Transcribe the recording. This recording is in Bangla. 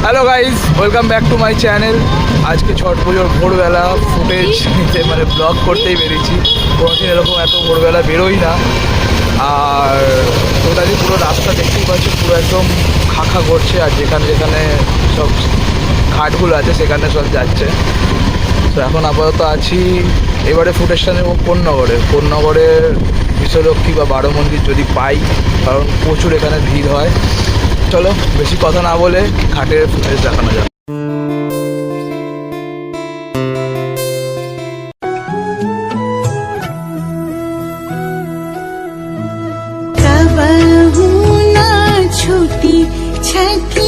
Hello guys, welcome back to my channel. আজকে ছট পুজোর ভোরবেলা ফুটেজ নিতে মানে ব্লগ করতেই বেরিয়েছি। কোনোদিন এরকম এত ভোরবেলা বেরোই না। আর টোটালি পুরো রাস্তা দেখতেই পাচ্ছি, পুরো একদম খাখা করছে। আর যেখানে যেখানে সব ঘাটগুলো আছে সেখানে সব যাচ্ছে। তো এখন আপাতত আছি, এবারে ফুটেজটা নেব কোন্নগরের বিশ্বলক্ষ্মী বা বারো মন্দির যদি পাই, কারণ প্রচুর এখানে ভিড় হয়। চলো বেশি কথা না বলে ঘাটের ফুটেজ দেখানো যাক। छुट्टी छठी